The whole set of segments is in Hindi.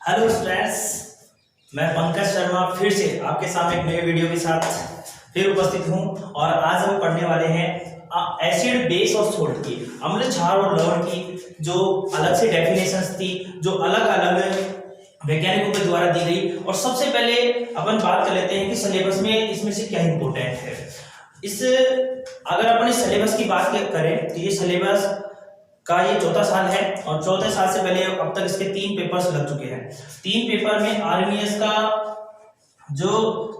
हेलो स्टूडेंट्स, मैं पंकज शर्मा फिर से आपके सामने एक नए वीडियो के साथ फिर उपस्थित हूं। और आज हम पढ़ने वाले हैं एसिड, बेस और सोल्ट की, अम्ल, क्षार और लवण की जो अलग से डेफिनेशंस थी, जो अलग अलग वैज्ञानिकों के द्वारा दी गई। और सबसे पहले अपन बात कर लेते हैं कि सिलेबस में इसमें से क्या इंपॉर्टेंट है। अगर अपन इस सिलेबस की बात करें तो ये सिलेबस का ये चौथा साल है और चौथे साल से पहले अब तक इसके 3 पेपर्स लग चुके हैं। 3 पेपर में आरएनएस का जो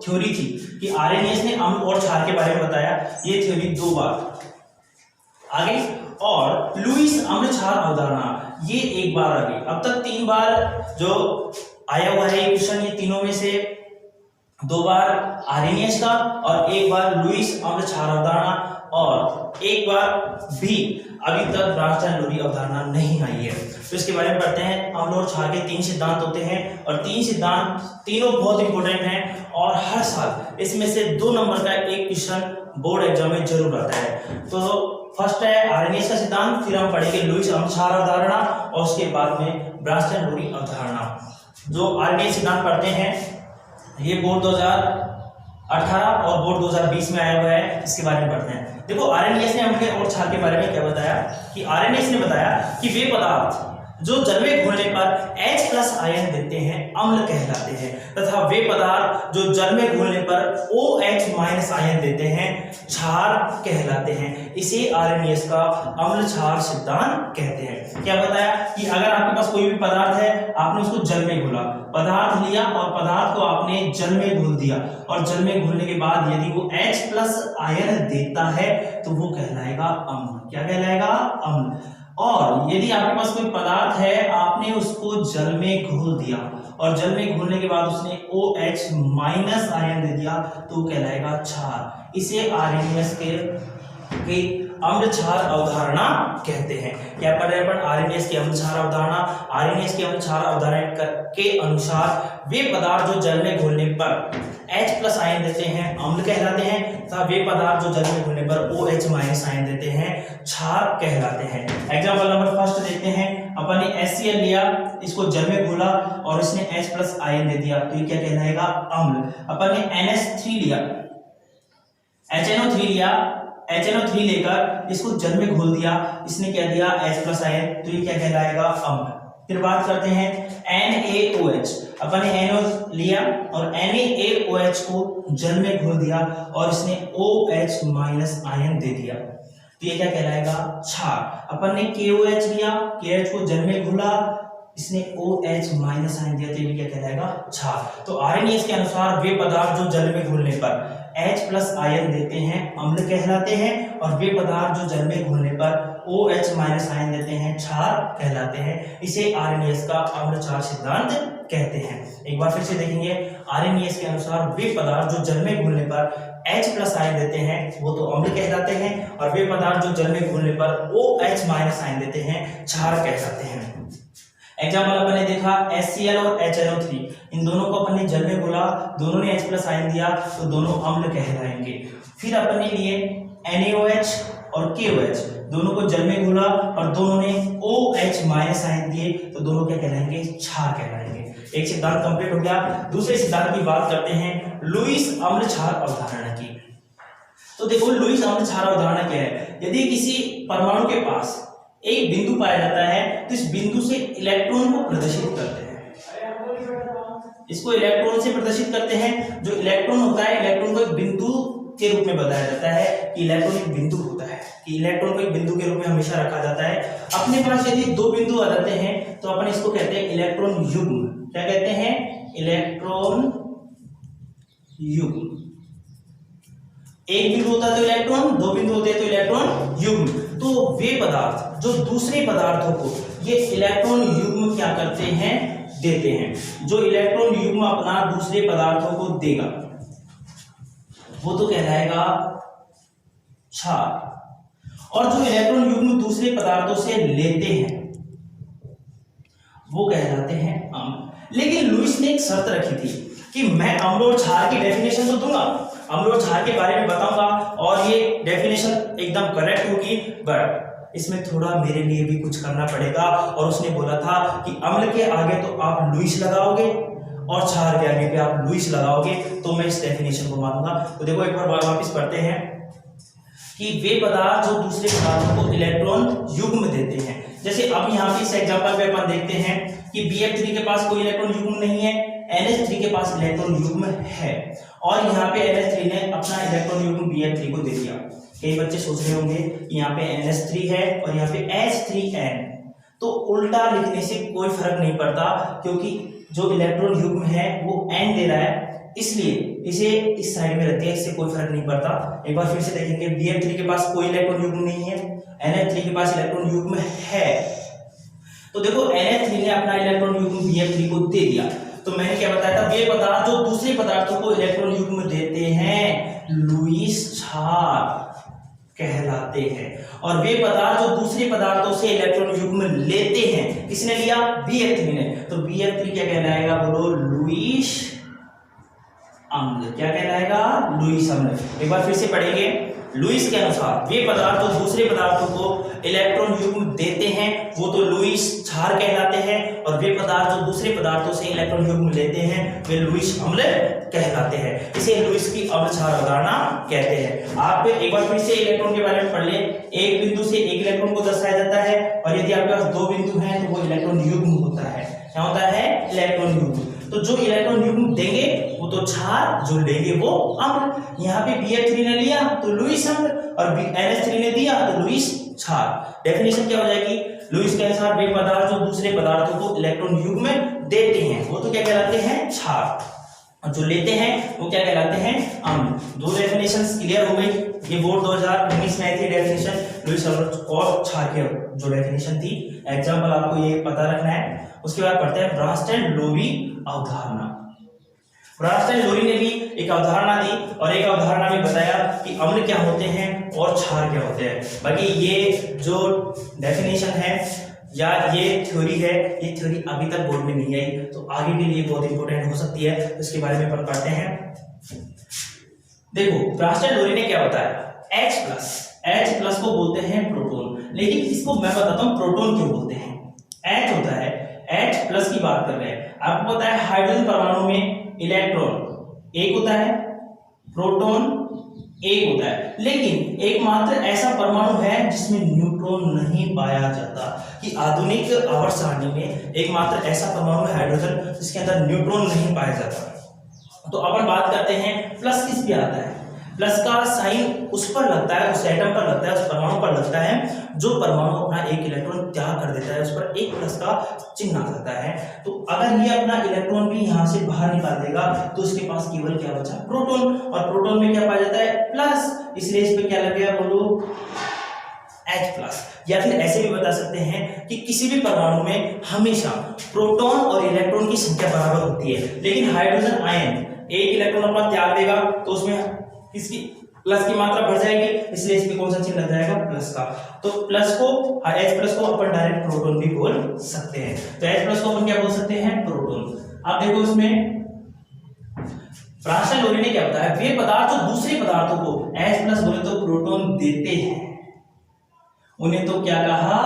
थ्योरी थी कि आरएनएस ने अम्ल और क्षार के बारे में बताया, ये थ्योरी 2 बार आ गई। और लुईस अम्ल क्षार अवधारणा ये 1 बार आ गई। अब तक 3 बार जो आया हुआ है ये क्वेश्चन, ये तीनों में से 2 बार आरएनएस का और 1 बार लुईस अम्ल क्षार अवधारणा और 1 बार भी अभी तक ब्रांच-लूरी अवधारणा नहीं आई है। तो इसके बारे में पढ़ते हैं। अम्ल और क्षार के 3 सिद्धांत होते हैं और 3 सिद्धांत तीनों बहुत इंपॉर्टेंट हैं और हर साल इसमें से 2 नंबर का एक क्वेश्चन बोर्ड एग्जाम में जरूर आता है। तो फर्स्ट है आरएनएस का सिद्धांत, फिर हम पढ़ेंगे लुईस अम्ल क्षार अवधारणा और उसके बाद में ब्रांच-लूरी अवधारणा। जो आरएनएस सिद्धांत पढ़ते हैं ये बोर्ड 2018 और बोर्ड 2020 में आया हुआ है, इसके बारे में पढ़ते हैं। देखो आरएनएस ने अम्ल और क्षार के बारे में क्या बताया कि आरएनएस ने बताया कि वे पदार्थ जो जल में घुलने पर H+ आयन देते हैं अम्ल कहलाते हैं, तथा वे पदार्थ जो जल में घुलने पर OH- आयन देते हैं क्षार कहलाते हैं। इसे आरएनएस का अम्ल क्षार सिद्धांत कहते हैं। क्या बताया कि अगर आपके पास कोई भी पदार्थ है, आपने उसको जल में घुला, पदार्थ लिया और पदार्थ को आपने जल में घुल दिया और जल में घुलने के बाद यदि वो H+ आयन देता है तो वो कहलाएगा अम्ल। क्या कहलाएगा? अम्ल। और यदि आपके पास कोई पदार्थ है, आपने उसको जल में घोल दिया और जल में घोलने के बाद उसने OH- आयन दे दिया तो कहलाएगा क्षार। इसे आरएनएस के अम्ल क्षार अवधारणा कहते हैं। क्या पढ़ रहे हैं? आरएनएस की अम्ल क्षार अवधारणा। आरएनएस की अम्ल क्षार अवधारणा के अनुसार वे पदार्थ जो जल में घुलने पर H+ आयन देते हैं अम्ल कहलाते हैं, तथा वे पदार्थ जो जल में घुलने पर OH- आयन देते हैं क्षार कहलाते हैं। एग्जांपल नंबर फर्स्ट देखते हैं। अपन ने HCl लिया, इसको जल में घोला और इसने H+ आयन दे दिया तो ये क्या कहलाएगा? अम्ल। अपन ने NH3 लिया, HNO3 लेकर इसको जल में घोल दिया, इसने क्या दिया? H+ आयन, तो ये क्या कहलाएगा? अम्ल। फिर बात करते हैं NaOH। अपन ने NO लिया और NaOH को जल में घोल दिया और इसने OH- आयन दे दिया तो ये क्या कहलाएगा? क्षार। अपन ने KOH लिया, KH को जल में घोला, इसने OH- आयन दिया तो ये क्या कहलाएगा? क्षार। तो आरएनएस के अनुसार वे पदार्थ जो जल में घुलने पर H+ आयन देते हैं अम्ल कहलाते हैं और वे पदार्थ जो जल में घुलने पर OH- आयन देते हैं क्षार कहलाते हैं। इसे आरएनएस का अम्ल क्षार सिद्धांत कहते हैं। एक बार फिर से देखेंगे। आरएनएस के अनुसार वे पदार्थ जो जल में घुलने पर H+ आयन देते हैं वो तो अम्ल कहलाते हैं और वे पदार्थ जो जल में घुलने पर OH- आयन देते हैं क्षार कहलाते हैं। एग्जाम्पल अपन ने देखा HCl और HNO3, इन दोनों को अपन ने जल में घोला, दोनों ने H+ आयन दिया तो दोनों अम्ल कहलाएंगे। फिर अपन ने लिए NaOH और KOH, दोनों को जल में घोला और दोनों ने OH- आयन दिए तो दोनों क्या कहलाएंगे? क्षार कहलाएंगे। एक सिद्धांत कंप्लीट हो गया। दूसरे सिद्धांत की बात करते हैं लुईस अम्ल क्षार अवधारणा की। तो देखो लुईस अम्ल क्षार अवधारणा क्या है? यदि किसी परमाणु के पास एक बिंदु पाया जाता है तो इस बिंदु से इलेक्ट्रॉन को प्रदर्शित करते हैं। इसको इलेक्ट्रॉन से प्रदर्शित करते हैं। जो इलेक्ट्रॉन होता है, इलेक्ट्रॉन को एक बिंदु के रूप में बताया जाता है कि इलेक्ट्रॉन एक बिंदु होता है, कि इलेक्ट्रॉन को एक बिंदु के रूप में हमेशा रखा जाता है। अपने पास यदि 2 बिंदु आ जाते हैं तो अपन इसको कहते हैं इलेक्ट्रॉन युग्म। क्या कहते हैं? इलेक्ट्रॉन युग्म। एक बिंदु होता है तो इलेक्ट्रॉन, 2 बिंदु होते हैं तो इलेक्ट्रॉन युग्म। तो वे पदार्थ जो दूसरे पदार्थों को ये इलेक्ट्रॉन युग्म क्या करते हैं? देते हैं। जो इलेक्ट्रॉन युग्म अपना दूसरे पदार्थों को देगा वो तो कहलाएगा क्षार, और जो इलेक्ट्रॉन युग्म दूसरे पदार्थों से लेते हैं वो कहलाते हैं अम्ल। लेकिन लुईस ने एक शर्त रखी थी कि मैं अम्ल और क्षार की डेफिनेशन तो दूंगा, अम्ल और क्षार के बारे में बताऊंगा और ये डेफिनेशन एकदम करेक्ट होगी, बट इसमें थोड़ा मेरे लिए भी कुछ करना पड़ेगा। और उसने बोला था कि अम्ल के आगे तो आप लुईस लगाओगे और क्षार के आगे पे आप लुईस लगाओगे, तो मैं इस डेफिनेशन को मानूंगा। तो देखो एक बार वापस पढ़ते हैं कि वे पदार्थ जो दूसरे पदार्थों को इलेक्ट्रॉन युग्म देते हैं। जैसे अब यहाँ पे इस एग्जांपल पे अपन देखते हैं कि BF3 के पास कोई इलेक्ट्रॉन युग्म नहीं है, NH3 के पास इलेक्ट्रॉन युग्म है, और यहाँ पे NH3 ने अपना इलेक्ट्रॉन युग्म BF3 को दे दिया। कई बच्चे सोच रहे होंगे कि यहाँ पे NH3 है और यहाँ पे H3N, तो उल्टा लिखने से कोई फर्क नहीं पड़ता, क्योंकि जो इलेक्ट्रॉन युग्म है वो N दे रहा है, इसलिए इसे इस साइड में रख दिया, इससे कोई फर्क नहीं पड़ता। एक बार फिर से देखेंगे, BF3 के पास कोई इलेक्ट्रॉन युग्म नहीं है, NH3 के पास इलेक्ट्रॉन युग्म है, तो देखो NH3 ने अपना इलेक्ट्रॉन युग्म BF3 को दे दिया। तो मैंने क्या बताया था, वे पदार्थ जो दूसरे पदार्थों को इलेक्ट्रॉन युग्म देते हैं लुईस क्षार कहलाते हैं, और वे पदार्थ जो दूसरे पदार्थों से इलेक्ट्रॉन युग्म लेते हैं, किसने लिया, BF3 ने, तो BF3 क्या कहलाएगा, बोलो, लुईस अम्ल। क्या कहलाएगा, लुईस अम्ल। एक बार फिर से पढ़ेंगे, लुईस के अनुसार वे पदार्थ जो दूसरे पदार्थों को इलेक्ट्रॉन युग्म देते हैं वो तो लुईस क्षार कहलाते हैं, और वे पदार्थ जो दूसरे पदार्थों से इलेक्ट्रॉन युग्म लेते हैं वे लुईस अम्ल कहलाते हैं। इसे लुईस की अम्ल क्षार अवधारणा कहते हैं। आप एक बार फिर से इलेक्ट्रॉन के बारे में पढ़ ले, एक बिंदु से एक इलेक्ट्रॉन को दर्शाया जाता है, और यदि आपके पास दो बिंदु हैं तो वो इलेक्ट्रॉन युग्म होता है। क्या होता है, इलेक्ट्रॉन युग्म। तो जो इलेक्ट्रॉन युग्म देंगे वो तो क्षार, जो लेंगे वो अम्ल। यहाँ पे BF3 ने लिया तो लुईस अम्ल, और NH3 ने दिया तो लुईस क्षार। डेफिनेशन क्या हो जाएगी, लुईस के अनुसार वे पदार्थ जो दूसरे पदार्थों को इलेक्ट्रॉन युग्म देते हैं वो तो क्या कहलाते हैं, क्षार, और जो लेते हैं वो क्या कहलाते हैं, अम्ल। दो डेफिनेशंस क्लियर हो गई। ये बोर्ड 2019 में आई थी डेफिनेशन, लुईस और क्षार की जो डेफिनेशन थी। एग्जाम्पल आपको ये पता रखना है। उसके बाद पढ़ते हैं ब्रांस्टन-लोरी अवधारणा। ब्रांस्टन-लोरी ने भी एक अवधारणा दी, और एक अवधारणा में बताया कि अम्ल क्या होते हैं और क्षार क्या होते हैं। बाकी ये जो डेफिनेशन है या ये थ्योरी है, ये थ्योरी अभी तक बोर्ड में नहीं आई, तो आगे के लिए बहुत इंपॉर्टेंट हो सकती है, तो इसके बारे में पढ़ते हैं। देखो ब्रांस्टन-लोरी ने क्या बताया, H+ को बोलते हैं प्रोटॉन, लेकिन इसको मैं बताता हूँ प्रोटॉन क्यों बोलते हैं। H होता है, H+ की बात कर रहे हैं, आपको पता है हाइड्रोजन परमाणु में इलेक्ट्रॉन एक होता है, प्रोटॉन एक होता है, लेकिन एकमात्र ऐसा परमाणु है जिसमें न्यूट्रॉन नहीं पाया जाता। कि आधुनिक आवर्त सारणी में एकमात्र ऐसा परमाणु है हाइड्रोजन जिसके अंदर न्यूट्रॉन नहीं पाया जाता। तो अपन बात करते हैं प्लस किस पे आता है, प्लस का साइन उस पर लगता है, उस एटम पर लगता है, उस परमाणु पर लगता है जो परमाणु अपना एक इलेक्ट्रॉन त्याग कर देता है, उस पर एक प्लस का चिन्ह आ जाता है। तो अगर ये अपना इलेक्ट्रॉन भी यहाँ से बाहर निकाल देगा तो उसके पास केवल क्या बचा, प्रोटॉन, और प्रोटॉन में क्या पाया जाता है, प्लस, इसलिए इस पे क्या लग गया, बोलो H+। या फिर ऐसे भी बता सकते हैं कि किसी भी परमाणु में हमेशा प्रोटॉन और इलेक्ट्रॉन की संख्या बराबर होती है, लेकिन हाइड्रोजन आयन एक इलेक्ट्रॉन अपना त्याग देगा तो उसमें किसकी प्लस की मात्रा बढ़ जाएगी, इसलिए इस पे कौन सा चिन्ह लग जाएगा, प्लस का। तो प्लस को H+ को अपन डायरेक्ट प्रोटॉन भी बोल सकते हैं। तो H+ को अपन क्या बोल सकते हैं, प्रोटॉन। आप देखो इसमें ब्रांस्टन-लोरी ने क्या बताया, वे पदार्थ जो दूसरे पदार्थों को H+ बोले तो प्रोटॉन देते हैं उन्हें तो क्या कहा,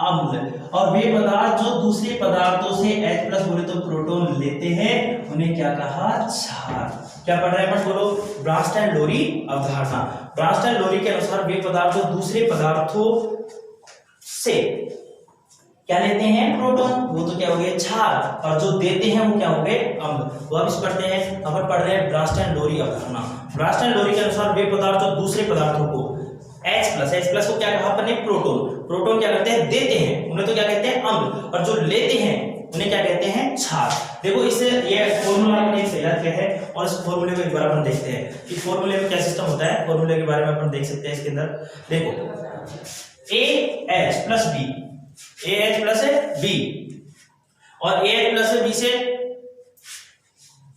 अम्ल, और वे पदार्थ जो दूसरे पदार्थों से H+ बोले तो प्रोटॉन लेते हैं उन्हें क्या कहा, क्षार। क्या पढ़ रहे हैं, बोलो, ब्रांस्टन-लोरी अवधारणा। ब्रांस्टन-लोरी के अनुसार वे पदार्थ जो दूसरे पदार्थों से क्या लेते हैं, प्रोटॉन, वो तो क्या हो गए, क्षार, और जो देते हैं वो क्या हो गए, अम्ल। वापस पढ़ते हैं, अपन पढ़ रहे हैं ब्रांस्टन-लोरी अवधारणा। ब्रांस्टन-लोरी के अनुसार वे पदार्थ जो दूसरे पदार्थों को H+ को क्या कहा अपने, प्रोटॉन, प्रोटॉन क्या करते हैं, देते हैं उन्हें तो क्या कहते हैं, अम्ल, और जो लेते हैं उन्हें क्या कहते हैं, क्षार। देखो इससे ये फॉर्मूला आपने तैयार किया है, और इस फॉर्मूले को एक बार अपन देखते हैं कि फॉर्मूले में क्या सिस्टम होता है। फॉर्मूले के बारे में अपन देख सकते हैं इसके अंदर। देखो AH+B, AH+B, और AH+B से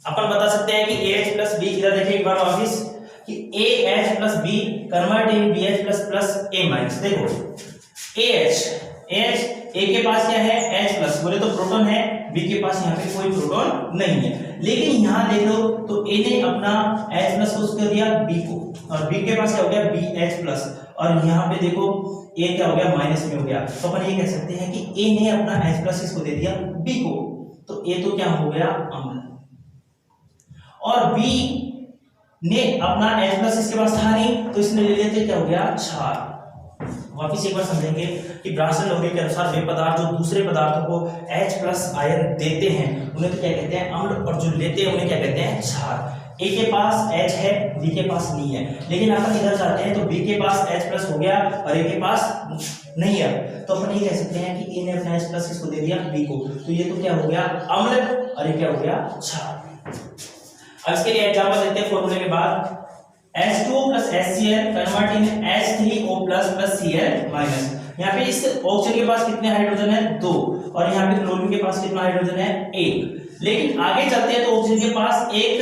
अपन बता सकते हैं कि AH+B, इधर देखिए एक बार वापिस कि AH+B convert in BH++ A-। देखो AH ए के पास क्या है H प्लस, बोले तो प्रोटॉन है, बी के पास यहाँ पे कोई प्रोटॉन नहीं है। लेकिन यहाँ देख लो तो ए ने अपना H प्लस को उसको दिया बी को, और बी के पास क्या हो गया BH प्लस, और यहाँ पे देखो ए क्या हो गया माइनस में हो गया। तो अपन ये कह सकते हैं कि ए ने अपना H प्लस इसको दे दिया बी को, तो ए तो क्या हो गया अम्ल, और बी ने अपना H प्लस इसके पास था नहीं तो इसने ले लिया तो क्या हो गया क्षार। वापिस एक बार समझेंगे कि ब्रांसन लोहरी के अनुसार वे पदार्थ जो दूसरे पदार्थों को H प्लस आयन देते हैं उन्हें तो क्या कहते हैं अम्ल, और जो लेते हैं उन्हें क्या कहते हैं क्षार। ए के पास H है, बी के पास नहीं है, लेकिन अपन इधर जाते हैं तो बी के पास H प्लस हो गया और ए के पास नहीं है, तो अपन ये कह सकते हैं कि ए ने अपना H प्लस इसको दे दिया बी को, तो ये तो क्या हो गया अम्ल और ये क्या हो गया क्षार। अब इसके लिए एग्जांपल देते हैं फॉर्मूले के बाद, H2O plus HCl convert in H3O plus plus Cl minus. यहाँ पे इस ऑक्सीजन के पास कितने हाइड्रोजन है 2, और यहाँ पे क्लोरीन के पास कितना हाइड्रोजन है 1। लेकिन आगे चलते हैं तो ऑक्सीजन के पास एक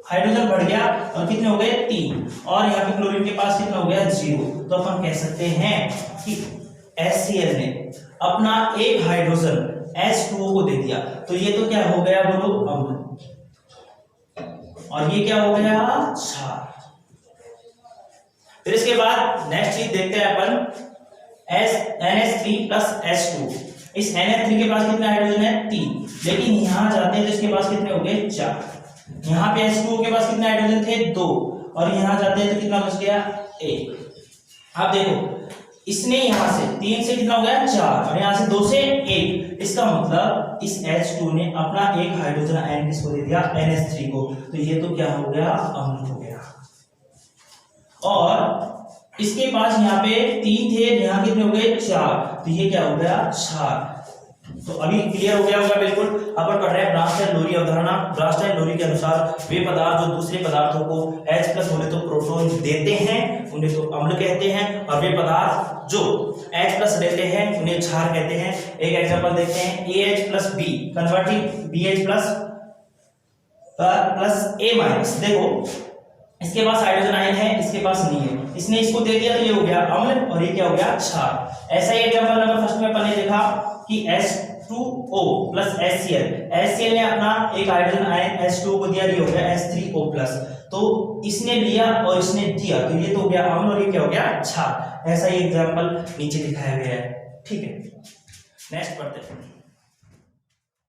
हाइड्रोजन बढ़ गया और कितने हो गए 3, और यहाँ पे क्लोरीन के पास कितना हो गया 0। तो अपन कह सकते हैं कि HCl ने अपना एक हाइड्रोजन H2O को दे दिया, तो ये तो क्या हो गया बोलो अम्ल, और ये क्या हो गया क्षार। फिर इसके बाद नेक्स्ट चीज देखते हैं अपन NH3 plus H2। इस NH3 के पास कितने हाइड्रोजन है 3, लेकिन यहां जाते हैं तो इसके पास कितने हो गए 4। यहाँ पे H2O के पास कितने हाइड्रोजन थे 2, और यहाँ जाते हैं तो कितना बच गया 1। आप देखो इसने यहां से 3 से कितना हो गया 4, और यहाँ से 2 से 1, इसका मतलब इस H2 ने अपना एक हाइड्रोजन आयन किसको दे दिया NH3 को, तो ये तो क्या हो गया अम्ल हो गया। और इसके पास यहाँ पे 3 थे, यहाँ कितने हो गए 4, तो ये क्या हो गया क्षार। तो अभी क्लियर हो गया होगा बिल्कुल। अपन पढ़ रहे हैं ब्रांस्टन-लोरी अवधारणा। ब्रांस्टन-लोरी के अनुसार वे पदार्थ जो दूसरे पदार्थों को H प्लस बोले तो प्रोटॉन देते हैं उन्हें तो अम्ल कहते हैं, और वे पदार्थ जो H प्लस देते हैं उन्हें क्षार कहते हैं। एक एग्जांपल देखते हैं AH plus B converting BH plus plus A minus. देखो इसके पास हाइड्रोजन आयन है, इसके पास नहीं है, इसने इसको दे दिया तो ये हो गया अम्ल और ये क्या हो गया क्षार। ऐसा ही एग्जांपल नंबर फर्स्ट में अपन ने देखा कि H2O प्लस HCl ने अपना एक हाइड्रोजन आयन H2O को दिया, ये हो गया H3O प्लस, तो इसने लिया और इसने दिया तो ये तो हो गया अम्ल और ये क्या हो गया क्षार। ऐसा ही एग्जांपल नीचे दिखाया गया है। ठीक है, नेक्स्ट पढ़ते हैं।